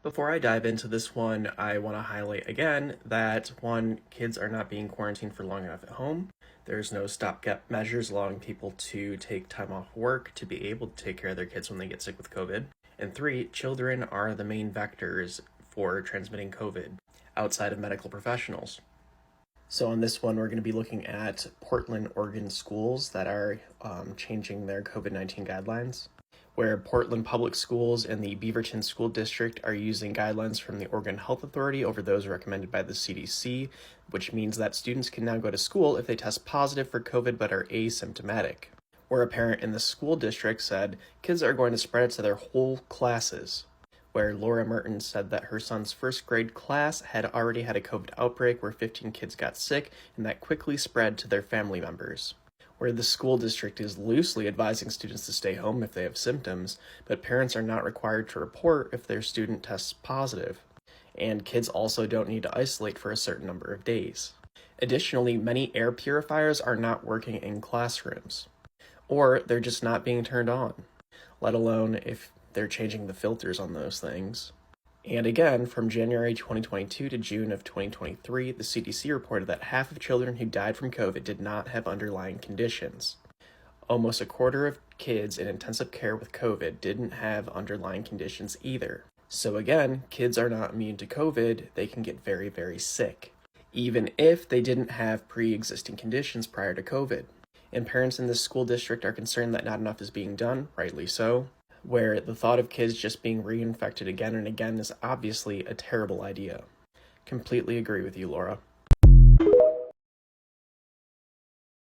Before I dive into this one, I want to highlight again that one, kids are not being quarantined for long enough at home. There's no stopgap measures allowing people to take time off work to be able to take care of their kids when they get sick with COVID. And three, children are the main vectors for transmitting COVID outside of medical professionals. So on this one, we're going to be looking at Portland, Oregon schools that are changing their COVID-19 guidelines, where Portland Public Schools and the Beaverton School District are using guidelines from the Oregon Health Authority over those recommended by the CDC, which means that students can now go to school if they test positive for COVID but are asymptomatic. Where a parent in the school district said kids are going to spread it to their whole classes, where Laura Mertens said that her son's first grade class had already had a COVID outbreak where 15 kids got sick, and that quickly spread to their family members. Where the school district is loosely advising students to stay home if they have symptoms, but parents are not required to report if their student tests positive. And kids also don't need to isolate for a certain number of days. Additionally, many air purifiers are not working in classrooms, or they're just not being turned on, let alone if they're changing the filters on those things. And again, from January 2022 to June of 2023, the CDC reported that half of children who died from COVID did not have underlying conditions. Almost a quarter of kids in intensive care with COVID didn't have underlying conditions either. So again, kids are not immune to COVID, they can get very, very sick, even if they didn't have pre-existing conditions prior to COVID. And parents in this school district are concerned that not enough is being done, rightly so, where the thought of kids just being reinfected again and again is obviously a terrible idea. Completely agree with you, Laura.